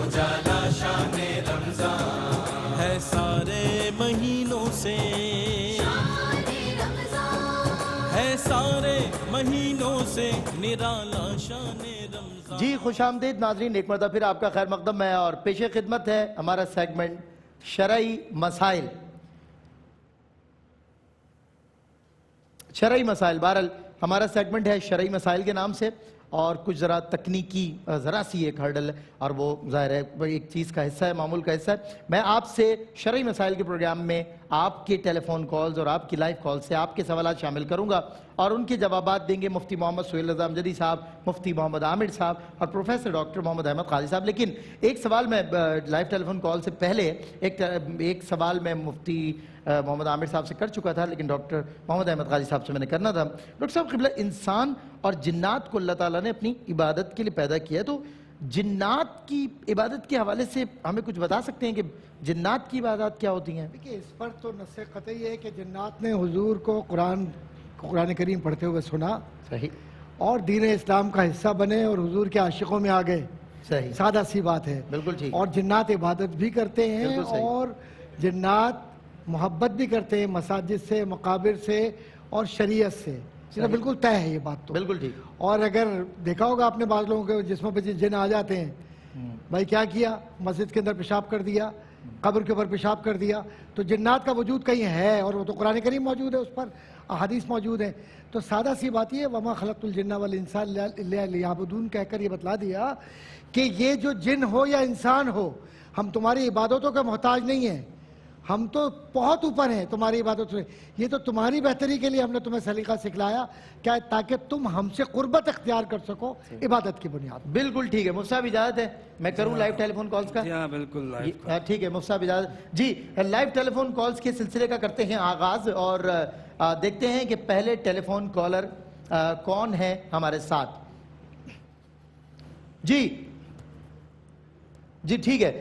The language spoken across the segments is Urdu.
اجالا شان رمضان ہے سارے مہینوں سے، ہے سارے مہینوں سے نرالا شان رمضان۔ جی خوش آمدید ناظرین، ایک مرتبہ پھر آپ کا خیر مقدم ہے اور پیش خدمت ہے ہمارا سیگمنٹ شرعی مسائل۔ شرعی مسائل، بہرحال ہمارا سیگمنٹ ہے شرعی مسائل کے نام سے، اور کچھ ذرا تکنیکی ذرا سی ایک ہرڈل ہے، اور وہ ظاہر ہے ایک چیز کا حصہ ہے، معمول کا حصہ ہے۔ میں آپ سے شرعی مسائل کے پروگرام میں آپ کے ٹیلی فون کالز اور آپ کی لائیو کال سے آپ کے سوالات شامل کروں گا، اور ان کے جوابات دیں گے مفتی محمد سہیل رضا امجدی صاحب، مفتی محمد عامر صاحب اور پروفیسر ڈاکٹر محمد احمد قاضی صاحب۔ لیکن ایک سوال میں لائیو ٹیلی فون کال سے پہلے ایک سوال میں مفتی محمد عامر صاحب سے کر چکا تھا، لیکن ڈاکٹر محمد احمد قاضی صاحب سے میں نے کرنا تھا۔ ڈاکٹر صاحب قبلہ، انسان اور جنات کو اللہ تعالیٰ نے اپنی عبادت کے لیے پیدا کیا ہے، تو جنات کی عبادت کے حوالے سے ہمیں کچھ بتا سکتے ہیں کہ جنات کی عبادات کیا ہوتی ہیں؟ دیکھیے، اس پر تو نص قطعی ہے کہ جنات نے حضور کو قرآن کریم پڑھتے ہوئے سنا، صحیح، اور دین اسلام کا حصہ بنے اور حضور کے عاشقوں میں آ گئے۔ صحیح، سادہ سی بات ہے، بالکل ٹھیک، اور جنات عبادت بھی کرتے ہیں، بالکل صحیح، اور جنات محبت بھی کرتے ہیں مساجد سے، مقابر سے اور شریعت سے۔ یہ بالکل طے ہے یہ بات تو، بالکل ٹھیک۔ اور اگر دیکھا ہوگا آپ نے بعض لوگوں کے جسموں پہ جن آ جاتے ہیں، بھائی کیا کیا، مسجد کے اندر پیشاب کر دیا، قبر کے اوپر پیشاب کر دیا، تو جنات کا وجود کہیں ہے، اور وہ تو قرآن کریم موجود ہے، اس پر احادیث موجود ہیں۔ تو سادہ سی بات یہ، وَمَا خَلَقْتُ الْجِنَّ وَالْإِنسَ إِلَّا لِيَعْبُدُونَ کہہ کر یہ بتلا دیا کہ یہ جو جن ہو یا انسان ہو، ہم تمہاری عبادتوں کا محتاج نہیں ہیں، ہم تو بہت اوپر ہیں تمہاری عبادت سے، یہ تو تمہاری بہتری کے لیے ہم نے تمہیں سلیقہ سکھلایا کیا، تاکہ تم ہم سے قربت اختیار کر سکو عبادت کی بنیاد۔ بالکل ٹھیک ہے، مفتی صاحب اجازت ہے میں کروں لائیو ٹیلی فون کالز کا؟ جی ہاں بالکل لائیو، ٹھیک ہے مفتی صاحب اجازت۔ جی لائیو ٹیلی فون کالز کے سلسلے کا کرتے ہیں آغاز، اور دیکھتے ہیں کہ پہلے ٹیلی فون کالر کون ہے ہمارے ساتھ۔ جی ٹھیک ہے،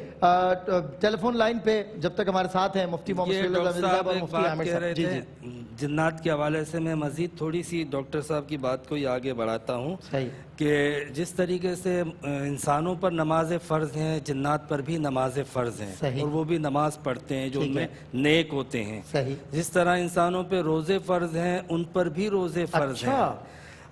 ٹیلی فون لائن پہ جب تک ہمارے ساتھ ہیں مفتی محمد یہ سہیل رضا ڈاکٹر امجدی صاحب صاحب اور ایک مفتی بات عامر کہہ رہے صاحب۔ جی تھے جی جنات کے حوالے سے، میں مزید تھوڑی سی ڈاکٹر صاحب کی بات کو ہی آگے بڑھاتا ہوں صحیح، کہ جس طریقے سے انسانوں پر نماز فرض ہیں، جنات پر بھی نماز فرض ہیں، صحیح، اور وہ بھی نماز پڑھتے ہیں جو ان میں نیک ہوتے ہیں۔ صحیح، جس طرح انسانوں پہ روزے فرض ہیں، ان پر بھی روزے فرض ہیں۔ اچھا،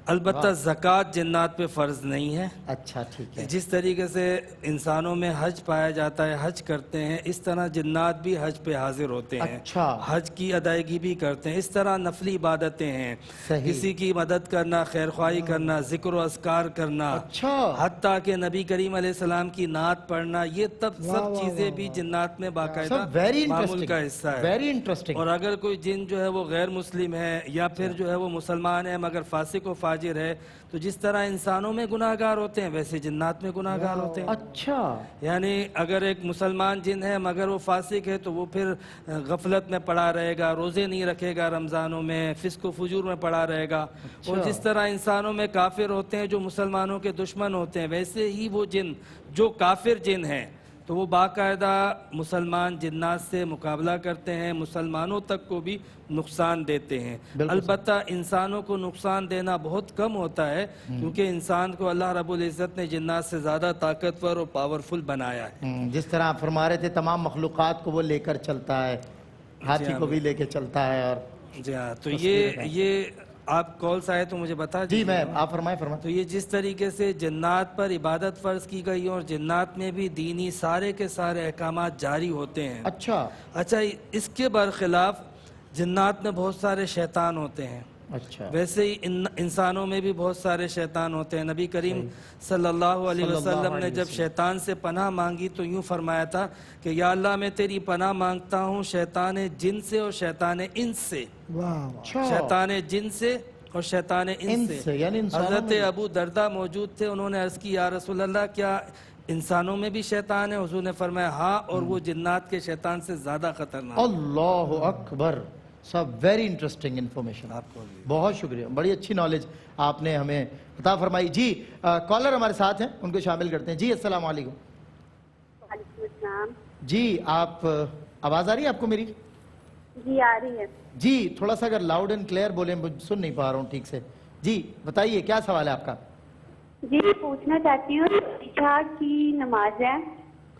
البتہ زکوٰۃ جنات پہ فرض نہیں ہے۔ اچھا ٹھیک ہے، جس طریقے سے انسانوں میں حج پایا جاتا ہے، حج کرتے ہیں، اس طرح جنات بھی حج پہ حاضر ہوتے ہیں، اچھا، حج کی ادائیگی بھی کرتے ہیں۔ اس طرح نفلی عبادتیں ہیں، صحیح، کسی کی مدد کرنا، خیر خواہی کرنا، ذکر و اذکار کرنا، اچھا، حتیٰ کہ نبی کریم علیہ السلام کی نعت پڑھنا، یہ سب چیزیں بھی جنات میں باقاعدہ معمول کا حصہ ہے۔ Very interesting. اور اگر کوئی جن جو ہے وہ غیر مسلم ہے، یا پھر جو ہے وہ مسلمان ہے مگر فاسق و فاجر ہے، تو جس طرح انسانوں میں گناہ گار ہوتے ہیں ویسے جنات میں گناہ گار ہوتے ہیں۔ اچھا، یعنی اگر ایک مسلمان جن ہے مگر وہ فاسق ہے تو وہ پھر غفلت میں پڑا رہے گا، روزے نہیں رکھے گا، رمضانوں میں فسق و فجور میں پڑا رہے گا۔ اور جس طرح انسانوں میں کافر ہوتے ہیں جو مسلمانوں کے دشمن ہوتے ہیں، ویسے ہی وہ جن جو کافر جن ہیں تو وہ باقاعدہ مسلمان جنات سے مقابلہ کرتے ہیں، مسلمانوں تک کو بھی نقصان دیتے ہیں۔ البتہ انسانوں کو نقصان دینا بہت کم ہوتا ہے، کیونکہ انسان کو اللہ رب العزت نے جنات سے زیادہ طاقتور اور پاورفل بنایا ہے۔ جس طرح آپ فرما رہے تھے تمام مخلوقات کو وہ لے کر چلتا ہے، ہاتھی کو بھی لے کے چلتا ہے، اور جی ہاں، تو یہ آپ کالس آئے تو مجھے بتا جی میں آپ فرمائیں۔ تو یہ جس طریقے سے جنات پر عبادت فرض کی گئی اور جنات میں بھی دینی سارے کے سارے احکامات جاری ہوتے ہیں۔ اچھا، اس کے برخلاف جنات میں بہت سارے شیطان ہوتے ہیں۔ اچھا، ویسے ہی انسانوں میں بھی بہت سارے شیطان ہوتے ہیں۔ نبی کریم صلی اللہ علیہ وسلم نے جب شیطان سے پناہ مانگی تو یوں فرمایا تھا کہ یا اللہ میں تیری پناہ مانگتا ہوں شیطان جن سے اور شیطان انس سے۔ شیطان جن سے اور شیطان انس سے۔ حضرت ابو دردہ موجود تھے، انہوں نے عرض کی یا رسول اللہ کیا انسانوں میں بھی شیطان ہے؟ حضور نے فرمایا ہاں، اور وہ جنات کے شیطان سے زیادہ خطرناک۔ اللہ اکبر، سب ویری انٹرسٹنگ انفارمیشن، آپ کو بہت شکریہ، بڑی اچھی نالج آپ نے ہمیں عطا فرمائی۔ جی کالر ہمارے ساتھ ہیں، ان کو شامل کرتے ہیں۔ جی السلام علیکم۔ وعلیکم السلام۔ جی آپ آواز آ رہی ہے آپ کو میری؟ جی آ رہی ہے۔ جی تھوڑا سا اگر لاؤڈ اینڈ کلیئر بولیں، سن نہیں پا رہا ہوں ٹھیک سے۔ جی بتائیے کیا سوال ہے آپ کا؟ جی میں پوچھنا چاہتی ہوں عشاء کی نماز ہے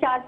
4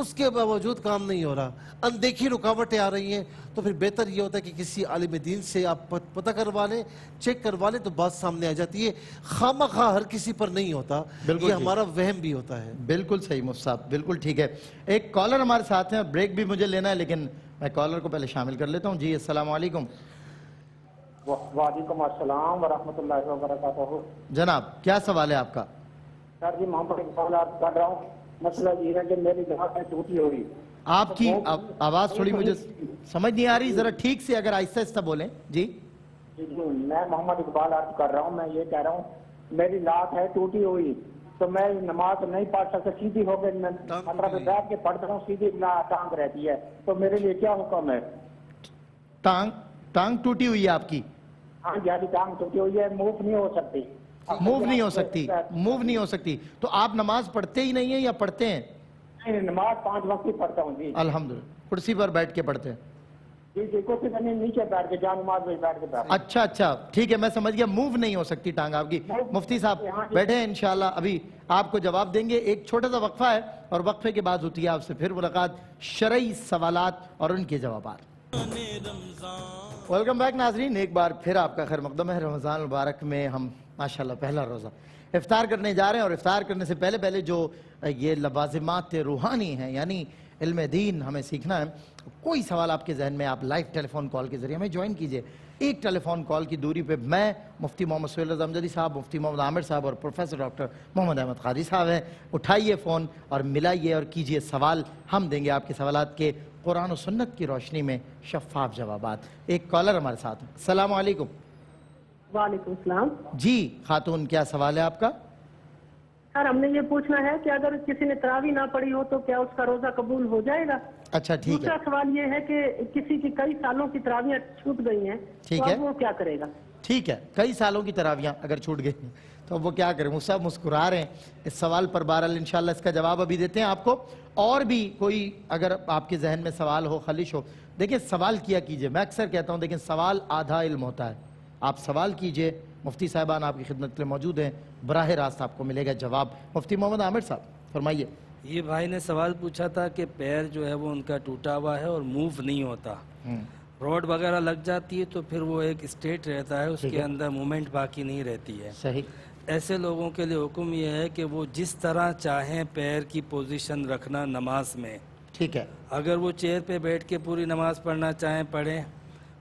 اس کے باوجود کام نہیں ہو رہا, اندیکھی رکاوٹیں آ رہی ہیں, تو پھر بہتر یہ ہوتا ہے کہ کسی عالم دین سے آپ پتہ کروا لیں, چیک کروا لیں, تو بات سامنے آ جاتی ہے. خواہ ہر کسی پر نہیں ہوتا, یہ ہمارا وہم بھی ہوتا ہے. بالکل صحیح مفتی صاحب, بالکل ٹھیک ہے. ایک کالر ہمارے ساتھ ہیں, بریک بھی مجھے لینا ہے, لیکن میں کالر کو پہلے شامل کر لیتا ہوں. جی السلام علیکم. وعلیکم السلام ورحمۃ اللہ وبرکاتہ. جناب کیا سوال ہے آپ کا؟ سر جی محمد اقبال عرض کر رہا ہوں, مسئلہ یہ ہے کہ میری جماعت ٹوٹی ہوئی. آپ کی آواز تھوڑی مجھے سمجھ نہیں آ رہی, ذرا ٹھیک سے اگر آہستہ آہستہ بولیں. جی جی میں محمد اقبال عرض کر رہا ہوں, میں یہ کہہ رہا ہوں میری لات ہے ٹوٹی ہوئی, تو میں نماز نہیں پڑھ سکتا, سیدھی ہو کے مطلب بیٹھ کے پڑھتا ہوں, سیدھی ٹانگ رہتی ہے, تو میرے لیے کیا حکم ہے؟ ٹانگ ٹوٹی ہوئی ہے آپ کی؟ ہاں جی ٹانگ ٹوٹی ہوئی ہے, موو نہیں ہو سکتی. موو نہیں ہو سکتی, موو نہیں ہو سکتی. تو آپ نماز پڑھتے ہی نہیں ہیں یا پڑھتے ہیں؟ نہیں, نماز 5 وقت ہی پڑھتا ہوں جی. الحمدللہ, کرسی پر بیٹھ کے پڑھتے ہیں؟ جی جی, کرسی پر نیچے بیٹھ کے, جہاں نماز میں بیٹھ کے بیٹھ. اچھا ٹھیک ہے, میں سمجھ گیا, موو نہیں ہو سکتی ٹانگ آپ کی. مفتی صاحب بیٹھے ہیں, انشاءاللہ ابھی آپ کو جواب دیں گے. ایک چھوٹا سا وقفہ ہے, اور وقفے کے بعد ہوتی ہے آپ سے پھر ملاقات, شرعی سوالات اور ان کے جوابات. ویلکم بیک ناظرین, ایک بار پھر آپ کا خیر مقدم ہے. رمضان المبارک میں ہم ماشاءاللہ پہلا روزہ افطار کرنے جا رہے ہیں, اور افطار کرنے سے پہلے جو یہ لوازمات روحانی ہیں, یعنی علم دین ہمیں سیکھنا ہے. کوئی سوال آپ کے ذہن میں, آپ لائیو ٹیلی فون کال کے ذریعے ہمیں جوائن کیجئے. ایک ٹیلی فون کال کی دوری پہ میں, مفتی محمد سہیل رضا امجدی صاحب, مفتی محمد عامر صاحب اور پروفیسر ڈاکٹر محمد احمد قادری صاحب ہیں. اٹھائیے فون اور ملائیے اور کیجئے سوال, ہم دیں گے آپ کے سوالات کے قرآن و سنت کی روشنی میں شفاف جوابات. ایک کالر ہمارے ساتھ ہیں. السلام علیکم. وعلیکم السلام. جی خاتون, کیا سوال ہے آپ کا؟ سر ہم نے یہ پوچھنا ہے کہ اگر کسی نے تراویح نہ پڑھی ہو تو کیا اس کا روزہ قبول ہو جائے گا؟ اچھا ٹھیک ہے. دوسرا سوال یہ ہے کہ کسی کی کئی سالوں کی تراویح چھوٹ گئی ہیں, تو اب وہ کیا کرے گا؟ ٹھیک ہے, کئی سالوں کی تراویحاں اگر چھوٹ گئی تو اب وہ کیا کریں؟ وہ سب مسکرا رہے ہیں اس سوال پر. بہرحال انشاءاللہ اس کا جواب ابھی دیتے ہیں آپ کو. اور بھی کوئی اگر آپ کے ذہن میں سوال ہو, خلش ہو, دیکھیں سوال کیا کیجئے. میں اکثر کہتا ہوں دیکھیں سوال آدھا علم ہوتا ہے. آپ سوال کیجئے, مفتی صاحبان آپ کی خدمت کے لیے موجود ہیں, براہ راست آپ کو ملے گا جواب. مفتی محمد عامر صاحب فرمائیے. یہ بھائی نے سوال پوچھا تھا کہ پیر جو ہے وہ ان کا ٹوٹا ہوا ہے اور موو نہیں ہوتا, روڈ وغیرہ لگ جاتی ہے تو پھر وہ ایک اسٹیٹ رہتا ہے, اس کے اندر مومنٹ باقی نہیں رہتی ہے. صحیح. ایسے لوگوں کے لیے حکم یہ ہے کہ وہ جس طرح چاہیں پیر کی پوزیشن رکھنا نماز میں. ٹھیک ہے. اگر وہ چیئر پہ بیٹھ کے پوری نماز پڑھنا چاہیں پڑھیں,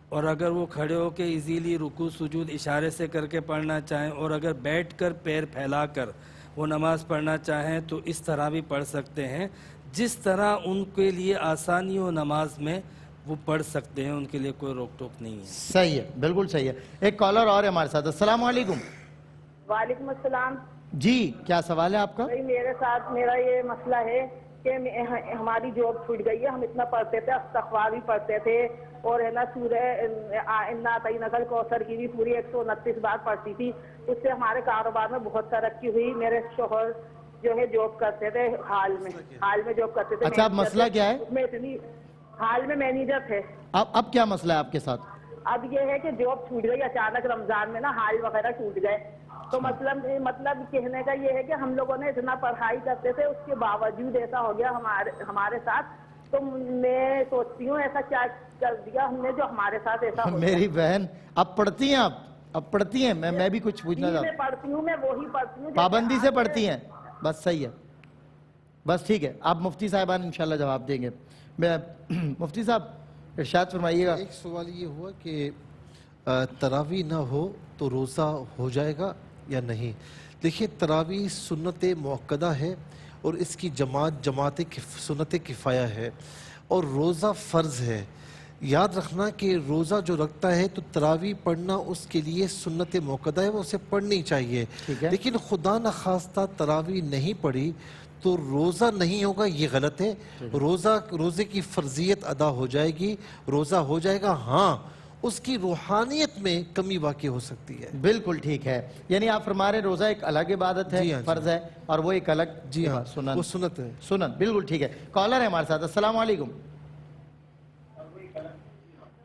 اور اگر وہ کھڑے ہو کے ایزیلی رکوع سجود اشارے سے کر کے پڑھنا چاہیں, اور اگر بیٹھ کر پیر پھیلا کر وہ نماز پڑھنا چاہیں تو اس طرح بھی پڑھ سکتے ہیں. جس طرح ان کے لیے آسانی ہو نماز میں وہ پڑھ سکتے ہیں, ان کے لیے کوئی روک ٹوک نہیں ہے. صحیح ہے, بالکل صحیح ہے. ایک کالر اور ہے ہمارے ساتھ. السلام علیکم. وعلیکم السلام. جی کیا سوال ہے آپ کا؟ میرے ساتھ میرا یہ مسئلہ ہے کہ ہماری جاب چھوٹ گئی ہے. ہم اتنا پڑھتے تھے, استغفار بھی پڑھتے تھے, اور ہے نا سورہ انا اعطیناک الکوثر کی بھی پوری 129 بار پڑھتی تھی. اس سے ہمارے کاروبار میں بہت ترقی ہوئی. میرے شوہر جو ہے جاب کرتے تھے, حال میں جاب کرتے تھے. اچھا اب مسئلہ کیا ہے؟ میں اتنی حال میں مینیجر تھے. اب کیا مسئلہ ہے آپ کے ساتھ؟ اب یہ ہے کہ جاب چھوٹ گئی اچانک رمضان میں نا, حال وغیرہ ٹوٹ گئے. تو مطلب کہنے کا یہ ہے کہ ہم لوگوں نے اتنا پڑھائی کرتے تھے, اس کے باوجود ایسا ہو گیا ہمارے ساتھ. تو میں سوچتی ہوں ایسا کیا کر دیا ہم نے جو ہمارے ساتھ ایسا ہو گیا. میری بہن اب پڑھتی ہیں, اب پڑھتی ہیں؟ میں بھی کچھ پوچھنا چاہتا ہوں. میں پڑھتی ہوں, میں وہی پڑھتی ہوں پابندی سے پڑھتی ہیں؟ بس صحیح ہے, بس ٹھیک ہے. آپ مفتی صاحبان انشاءاللہ جواب دیں گے. میں مفتی صاحب ارشاد فرمائیے گا. ایک سوال یہ ہوا کہ تراویح نہ ہو تو روزہ ہو جائے گا یا نہیں. دیکھیے تراویح سنت موقدہ ہے, اور اس کی جماعت سنت کفایہ ہے, اور روزہ فرض ہے. یاد رکھنا کہ روزہ جو رکھتا ہے تو تراویح پڑھنا اس کے لیے سنت موقدہ ہے, وہ اسے پڑھنی چاہیے. لیکن خدا نخواستہ تراویح نہیں پڑھی تو روزہ نہیں ہوگا, یہ غلط ہے. روزے کی فرضیت ادا ہو جائے گی, روزہ ہو جائے گا. ہاں اس کی روحانیت میں کمی واقع ہو سکتی ہے. بالکل ٹھیک ہے. یعنی آپ فرما رہے روزہ ایک الگ عبادت ہے, فرض ہے, اور وہ ایک الگ جی ہاں وہ سنت ہے. سنت, بالکل ٹھیک ہے. کالر ہے ہمارے ساتھ. السلام علیکم.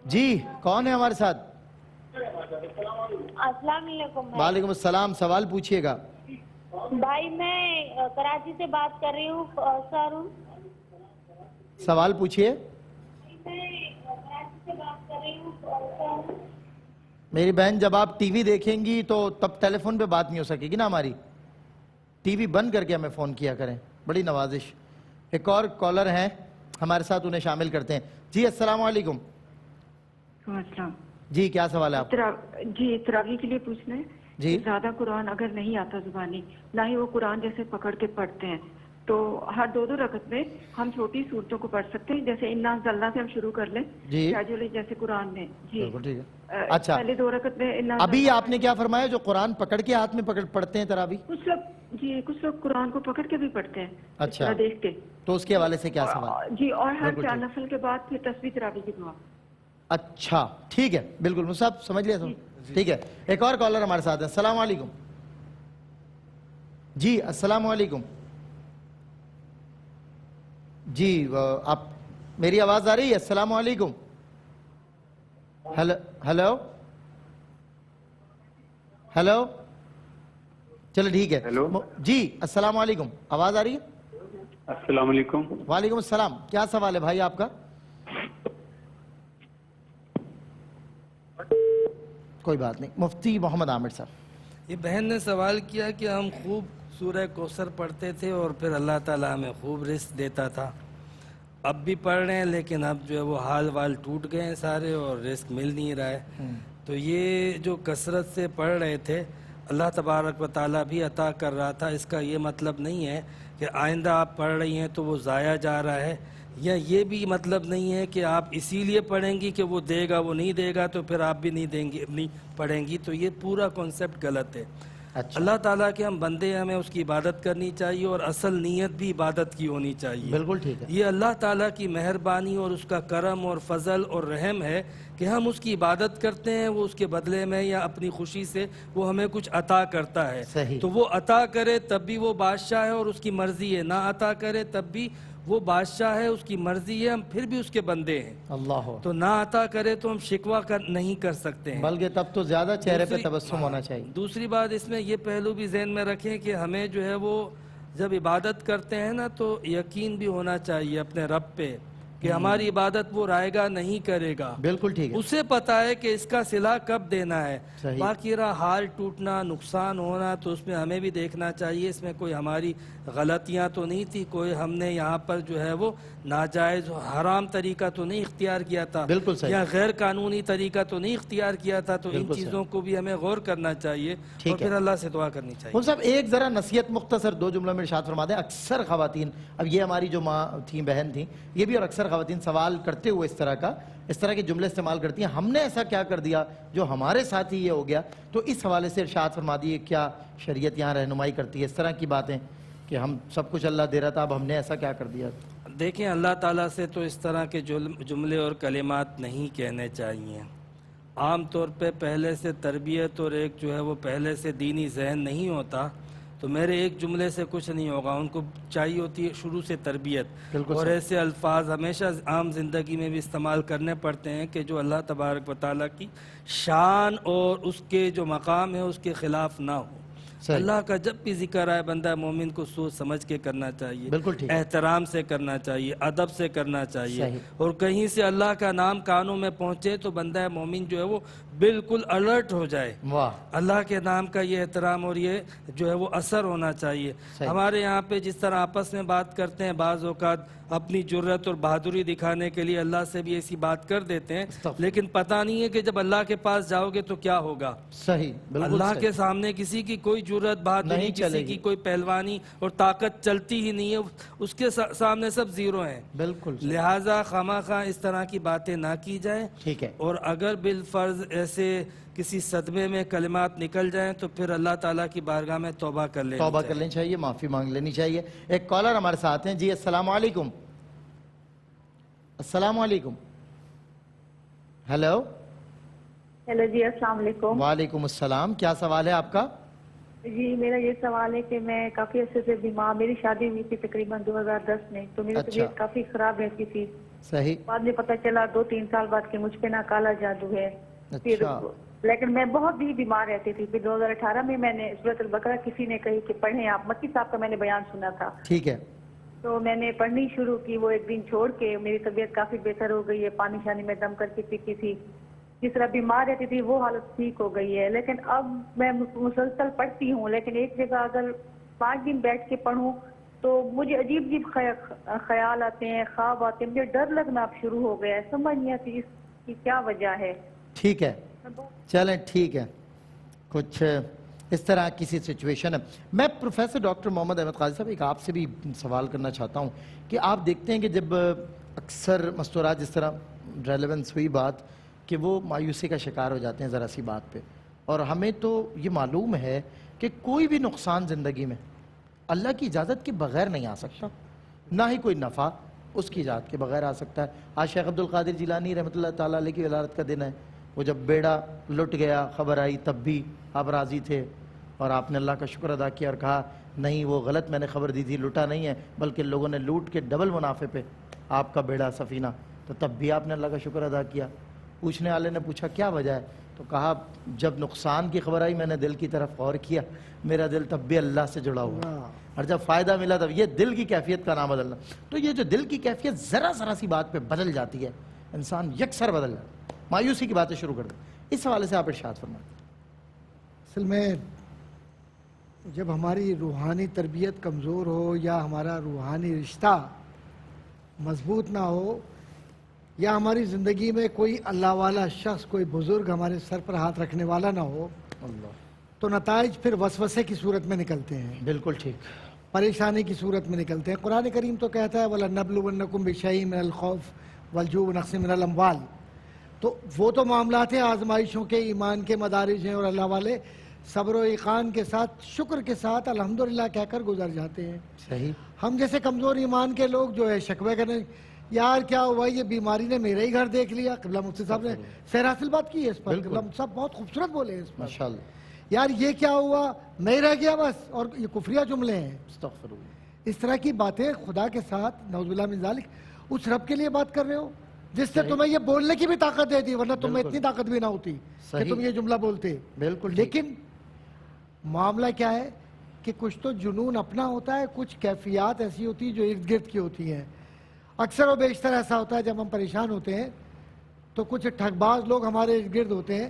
جی کون ہے ہمارے ساتھ؟ السلام علیکم. وعلیکم السلام. سوال پوچھئے گا. بھائی میں کراچی سے بات کر رہی ہوں سر. سوال پوچھیے. میری بہن جب آپ ٹی وی دیکھیں گی تو تب ٹیلی فون پہ بات نہیں ہو سکے گی نا ہماری. ٹی وی بند کر کے ہمیں فون کیا کریں. بڑی نوازش. ایک اور کالر ہیں ہمارے ساتھ, انہیں شامل کرتے ہیں. جی السلام علیکم. السلام. جی کیا سوال ہے آپ؟ جی تراویح کے لیے پوچھنا ہے. جی زیادہ قرآن اگر نہیں آتا زبانی, نہ ہی وہ قرآن جیسے پکڑ کے پڑھتے ہیں, تو ہر 2 رکعت میں ہم چھوٹی صورتوں کو پڑھ سکتے ہیں, جیسے انا انزلنا سے ہم شروع کر لیں جی گریجولی جیسے قرآن میں. جی بالکل ٹھیک ہے. اچھا پہلے 2 رکعت میں انا ابھی آپ نے کیا فرمایا, جو قرآن پکڑ کے ہاتھ میں پڑھتے ہیں تراویح؟ کچھ لوگ قرآن کو پکڑ کے بھی پڑھتے ہیں. اچھا دیکھ کے. تو اس کے حوالے سے کیا سوال؟ جی اور ہر 4 نفل کے بعد پھر تسبیح تراویح کی دعا. اچھا ٹھیک ہے, بالکل مصعب سمجھ لیا. ٹھیک ہے, ایک اور کالر ہمارے ساتھ ہے. السلام علیکم. جی السلام علیکم. جی آپ میری آواز آ رہی ہے؟ السلام علیکم. Hello hello. چلو ٹھیک ہے. جی السلام علیکم, آواز آ رہی ہے؟ السلام علیکم. وعلیکم السلام. کیا سوال ہے بھائی آپ کا؟ کوئی بات نہیں. مفتی محمد عامر صاحب. یہ بہن نے سوال کیا کہ ہم خوب سورہ کوثر پڑھتے تھے اور پھر اللہ تعالیٰ ہمیں خوب رزق دیتا تھا. اب بھی پڑھ رہے ہیں لیکن اب جو ہے وہ حال وال ٹوٹ گئے ہیں سارے اور رزق مل نہیں رہا ہے. تو یہ جو کثرت سے پڑھ رہے تھے اللہ تبارک و تعالیٰ بھی عطا کر رہا تھا. اس کا یہ مطلب نہیں ہے کہ آئندہ آپ پڑھ رہی ہیں تو وہ ضائع جا رہا ہے, یا یہ بھی مطلب نہیں ہے کہ آپ اسی لیے پڑھیں گی کہ وہ دے گا, وہ نہیں دے گا تو پھر آپ بھی نہیں دیں گی, نہیں پڑھیں گی. تو یہ پورا کانسیپٹ غلط ہے. اللہ تعالیٰ کے ہم بندے, ہمیں اس کی عبادت کرنی چاہیے اور اصل نیت بھی عبادت کی ہونی چاہیے. بالکل ٹھیک ہے. یہ اللہ تعالیٰ کی مہربانی اور اس کا کرم اور فضل اور رحم ہے کہ ہم اس کی عبادت کرتے ہیں, وہ اس کے بدلے میں یا اپنی خوشی سے وہ ہمیں کچھ عطا کرتا ہے. تو وہ عطا کرے تب بھی وہ بادشاہ ہے اور اس کی مرضی ہے, نہ عطا کرے تب بھی وہ بادشاہ ہے, اس کی مرضی ہے, ہم پھر بھی اس کے بندے ہیں. اللہ تو نہ عطا کرے تو ہم شکوہ نہیں کر سکتے ہیں, بلکہ تب تو زیادہ چہرے پہ تبسم ہونا چاہیے. دوسری بات اس میں یہ پہلو بھی ذہن میں رکھیں کہ ہمیں جو ہے وہ جب عبادت کرتے ہیں نا تو یقین بھی ہونا چاہیے اپنے رب پہ کہ ہماری عبادت وہ رائے گا نہیں کرے گا. بالکل ٹھیک ہے. اسے پتا ہے کہ اس کا صلہ کب دینا ہے. باقی رہا حال ٹوٹنا, نقصان ہونا, تو اس میں ہمیں بھی دیکھنا چاہیے اس میں کوئی ہماری غلطیاں تو نہیں تھی, کوئی ہم نے یہاں پر جو ہے وہ ناجائز حرام طریقہ تو نہیں اختیار کیا تھا, یا غیر قانونی طریقہ تو نہیں اختیار کیا تھا. تو ان چیزوں کو بھی ہمیں غور کرنا چاہیے اور پھر اللہ سے دعا کرنی چاہیے. صاحب ایک ذرا نصیحت مختصر 2 جملوں میں ارشاد فرما دیں. اکثر خواتین, اب یہ ہماری جو ماں تھیں, بہن تھیں, یہ بھی اور اکثر خواتین سوال کرتے ہوئے اس طرح کے جملے استعمال کرتی ہیں, ہم نے ایسا کیا کر دیا جو ہمارے ساتھ ہی یہ ہو گیا. تو اس حوالے سے ارشاد فرما دیے کیا شریعت یہاں رہنمائی کرتی ہے اس طرح کی باتیں کہ ہم سب کچھ اللہ دے رہا تھا, اب ہم نے ایسا کیا کر دیا؟ دیکھیں اللہ تعالیٰ سے تو اس طرح کے جملے اور کلمات نہیں کہنے چاہیے. عام طور پہ پہلے سے تربیت اور ایک جو ہے وہ پہلے سے دینی ذہن نہیں ہوتا تو میرے ایک جملے سے کچھ نہیں ہوگا. ان کو چاہیے ہوتی ہے شروع سے تربیت, اور ایسے الفاظ ہمیشہ عام زندگی میں بھی استعمال کرنے پڑتے ہیں کہ جو اللہ تبارک و تعالیٰ کی شان اور اس کے جو مقام ہے اس کے خلاف نہ ہو. اللہ کا جب بھی ذکر آئے بندہ مومن کو سوچ سمجھ کے کرنا چاہیے, احترام سے کرنا چاہیے, ادب سے کرنا چاہیے. اور کہیں سے اللہ کا نام کانوں میں پہنچے تو بندہ مومن جو ہے وہ بالکل الرٹ ہو جائے. اللہ کے نام کا یہ احترام اور یہ جو ہے وہ اثر ہونا چاہیے. ہمارے یہاں پہ جس طرح آپس میں بات کرتے ہیں, بعض اوقات اپنی جرت اور بہادری دکھانے کے لیے اللہ سے بھی ایسی بات کر دیتے ہیں, لیکن پتہ نہیں ہے کہ جب اللہ کے پاس جاؤ گے تو کیا ہوگا. اللہ کے سامنے کسی کی کوئی جرت, بہادری, کسی کی کوئی پہلوانی اور طاقت چلتی ہی نہیں ہے, اس کے سامنے سب زیرو ہیں. لہٰذا خواہ اس طرح کی باتیں نہ کی جائیں. اور اگر بالفرض ایسے کسی صدمے میں کلمات نکل جائیں تو پھر اللہ تعالیٰ کی بارگاہ میں توبہ کر لینی چاہیے, معافی مانگ لینی چاہیے. ایک کالر ہمارے ساتھ ہیں. جی السلام علیکم. السلام علیکم. ہیلو. ہیلو جی السلام علیکم. وعلیکم السلام. کیا سوال ہے آپ کا؟ جی میرا یہ سوال ہے کہ میں کافی عرصے سے بیمار, میری شادی ہوئی تھی تقریباً 2010 میں, تو میری طبیعت کافی خراب رہتی تھی. بعد میں پتہ چلا 2-3 سال بعد کہ مجھ پہ نہ کالا جادو ہے. لیکن میں بہت بھی بیمار رہتی تھی. پھر 2018 میں نے سورۃ البقرہ کسی نے کہی کہ پڑھیں آپ, مکی صاحب کا میں نے بیان سنا تھا. ٹھیک ہے. تو میں نے پڑھنی شروع کی، وہ ایک دن چھوڑ کے میری طبیعت کافی بہتر ہو گئی ہے، پانی شانی میں دم کر کے پیتی تھی، جس طرح بیمار رہتی تھی وہ حالت ٹھیک ہو گئی ہے، لیکن اب میں مسلسل پڑھتی ہوں، لیکن ایک جگہ اگر 5 دن بیٹھ کے پڑھوں تو مجھے عجیب عجیب خیال آتے ہیں، خواب آتے ہیں، مجھے ڈر لگنا اب شروع ہو گیا ہے، سمجھ نہیں آتی اس کی کیا وجہ ہے۔ ٹھیک ہے، چلیں ٹھیک ہے، کچھ اس طرح کسی سچویشن ہے۔ میں پروفیسر ڈاکٹر محمد احمد قاضی صاحب ایک آپ سے بھی سوال کرنا چاہتا ہوں کہ آپ دیکھتے ہیں کہ جب اکثر مستورات جس طرح ریلیونس ہوئی بات کہ وہ مایوسی کا شکار ہو جاتے ہیں ذرا سی بات پہ، اور ہمیں تو یہ معلوم ہے کہ کوئی بھی نقصان زندگی میں اللہ کی اجازت کے بغیر نہیں آ سکتا، نہ ہی کوئی نفع اس کی اجازت کے بغیر آ سکتا ہے۔ آج شیخ عبد القادر جیلانی رحمۃ اللہ تعالیٰ علیہ کی ولادت کا دن ہے، وہ جب بیڑا لٹ گیا خبر آئی تب بھی آپ راضی تھے اور آپ نے اللہ کا شکر ادا کیا اور کہا نہیں وہ غلط میں نے خبر دی تھی، لٹا نہیں ہے بلکہ لوگوں نے لوٹ کے ڈبل منافع پہ آپ کا بیڑا سفینہ، تو تب بھی آپ نے اللہ کا شکر ادا کیا۔ پوچھنے والے نے پوچھا کیا وجہ ہے، تو کہا جب نقصان کی خبر آئی میں نے دل کی طرف غور کیا، میرا دل تب بھی اللہ سے جڑا ہوا، اور جب فائدہ ملا تب یہ دل کی کیفیت کا نام بدلنا۔ تو یہ جو دل کی کیفیت ذرا سی بات پہ بدل جاتی ہے، انسان یکسر بدل جاتا ہے، مایوسی کی باتیں شروع کر دیں۔ اس حوالے سے آپ ارشاد فرمائیں۔ اصل میں جب ہماری روحانی تربیت کمزور ہو یا ہمارا روحانی رشتہ مضبوط نہ ہو یا ہماری زندگی میں کوئی اللہ والا شخص، کوئی بزرگ ہمارے سر پر ہاتھ رکھنے والا نہ ہو، تو نتائج پھر وسوسے کی صورت میں نکلتے ہیں، بالکل ٹھیک، پریشانی کی صورت میں نکلتے ہیں۔ قرآن کریم تو کہتا ہے وَلَنَبْلُوَنَّكُمْ بِشَيْءٍ مِّنَ الْخَوْفِ وَالْجُوعِ وَنَقْصٍ مِّنَ الْأَمْوَالِ، تو وہ تو معاملات ہیں، آزمائشوں کے، ایمان کے مدارج ہیں، اور اللہ والے صبر و ایقان کے ساتھ، شکر کے ساتھ الحمدللہ کہہ کر گزر جاتے ہیں۔ صحیح۔ ہم جیسے کمزور ایمان کے لوگ جو ہے شکوے کرنے، یار کیا ہوا یہ بیماری نے میرا ہی گھر دیکھ لیا۔ قبلہ مفتی صاحب نے سیر حاصل بات کی ہے اس پر، قبلہ مفتی صاحب بہت خوبصورت بولے ہیں اس پر، ماشاءاللہ۔ یار یہ کیا ہوا میں ہی رہ گیا بس، اور یہ کفریہ جملے ہیں، استغفر اللہ۔ اس طرح کی باتیں خدا کے ساتھ، نعوذ باللہ من ذالک، اس رب کے لیے بات کر رہے ہو جس سے تمہیں یہ بولنے کی بھی طاقت دے دی، ورنہ تمہیں اتنی طاقت بھی نہ ہوتی کہ تم یہ جملہ بولتے۔ بالکل۔ لیکن معاملہ کیا ہے کہ کچھ تو جنون اپنا ہوتا ہے، کچھ کیفیات ایسی ہوتی ہیں جو ارد گرد کی ہوتی ہیں۔ اکثر و بیشتر ایسا ہوتا ہے جب ہم پریشان ہوتے ہیں تو کچھ ٹھگ باز لوگ ہمارے ارد گرد ہوتے ہیں،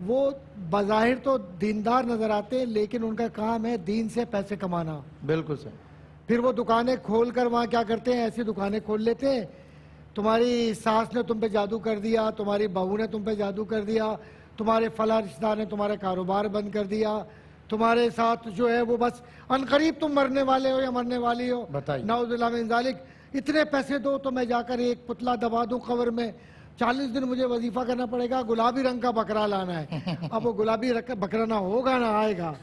وہ بظاہر تو دیندار نظر آتے ہیں لیکن ان کا کام ہے دین سے پیسے کمانا۔ بالکل صحیح۔ پھر وہ دکانیں کھول کر وہاں کیا کرتے ہیں، ایسی دکانیں کھول لیتے ہیں، تمہاری ساس نے تم پہ جادو کر دیا، تمہاری بہو نے تم پہ جادو کر دیا، تمہارے فلاں رشتہ دار نے تمہارا کاروبار بند کر دیا، تمہارے ساتھ جو ہے وہ بس عنقریب تم مرنے والے ہو یا مرنے والی ہو، نعوذ باللہ من ذالک، اتنے پیسے دو تو میں جا کر ایک پتلا دبا دوں قبر میں، 40 دن مجھے وظیفہ کرنا پڑے گا، گلابی رنگ کا بکرا لانا ہے۔ اب وہ گلابی بکرا نہ ہوگا نہ آئے گا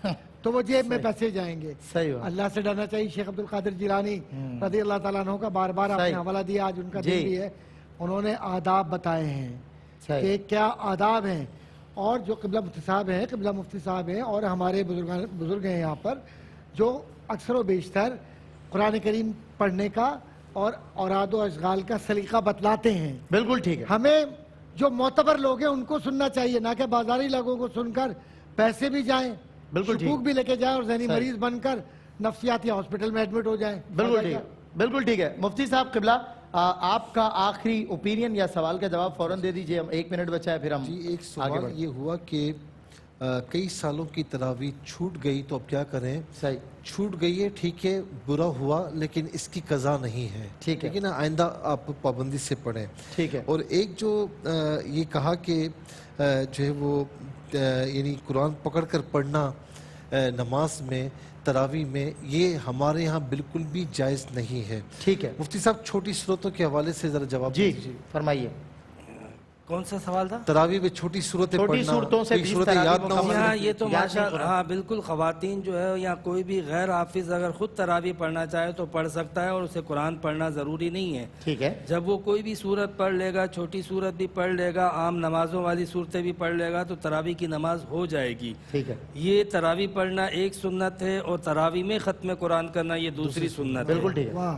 تو وہ جیب میں پیسے جائیں گے۔ اللہ سے ڈرنا چاہیے۔ شیخ عبد القادر جیلانی رضی اللہ تعالیٰ عنہ کا بار بار آپ نے حوالہ دیا، آج ان کا دن بھی ہے، انہوں نے آداب بتائے ہیں کہ کیا آداب ہیں، اور جو قبلہ مفتی صاحب ہیں اور ہمارے بزرگ ہیں یہاں پر، جو اکثر و بیشتر قرآن کریم پڑھنے کا اور اوراد و اشغال کا سلیقہ بتلاتے ہیں۔ بالکل ٹھیک ہے۔ ہمیں جو معتبر لوگ ہیں ان کو سننا چاہیے، نہ کہ بازاری لوگوں کو سن کر پیسے بھی جائیں، شکوک بھی لے کے جائیں اور ذہنی مریض بن کر نفسیاتی ہاسپٹل میں ایڈمٹ ہو جائیں۔ بالکل ٹھیک ہے۔ مفتی صاحب قبلہ آپ کا آخری اوپینین یا سوال کا جواب فوراً دے دیجئے، ہم 1 منٹ بچا ہے پھر ہم ایک سوال یہ ہوا کہ کئی سالوں کی تراویح چھوٹ گئی تو اب کیا کریں؟ صحیح، چھوٹ گئی ہے ٹھیک ہے، برا ہوا لیکن اس کی قضا نہیں ہے، ٹھیک ہے نا، آئندہ آپ پابندی سے پڑھیں، ٹھیک ہے۔ اور ایک جو یہ کہا کہ جو ہے وہ یعنی قرآن پکڑ کر پڑھنا نماز میں، تراویح میں، یہ ہمارے یہاں بالکل بھی جائز نہیں ہے، ٹھیک ہے۔ مفتی صاحب چھوٹی صورتوں کے حوالے سے ذرا جواب دیجیے۔ فرمائیے، کون سا سوال تھا؟ تراویح میں چھوٹی صورتیں پڑھنا، صورتوں سے صورتیں یاد نہ ہو۔ ہاں یہ تو ماشاءاللہ، ہاں بالکل، خواتین جو ہے یا کوئی بھی غیر حافظ اگر خود تراویح پڑھنا چاہے تو پڑھ سکتا ہے، اور اسے قرآن پڑھنا ضروری نہیں ہے، ٹھیک ہے۔ جب وہ کوئی بھی صورت پڑھ لے گا، چھوٹی صورت بھی پڑھ لے گا، عام نمازوں والی صورتیں بھی پڑھ لے گا، تو تراویح کی نماز ہو جائے گی، ٹھیک ہے۔ یہ تراویح پڑھنا ایک سنت ہے اور تراویح میں ختم قرآن کرنا یہ دوسری سنت ہے، بالکل ٹھیک ہے۔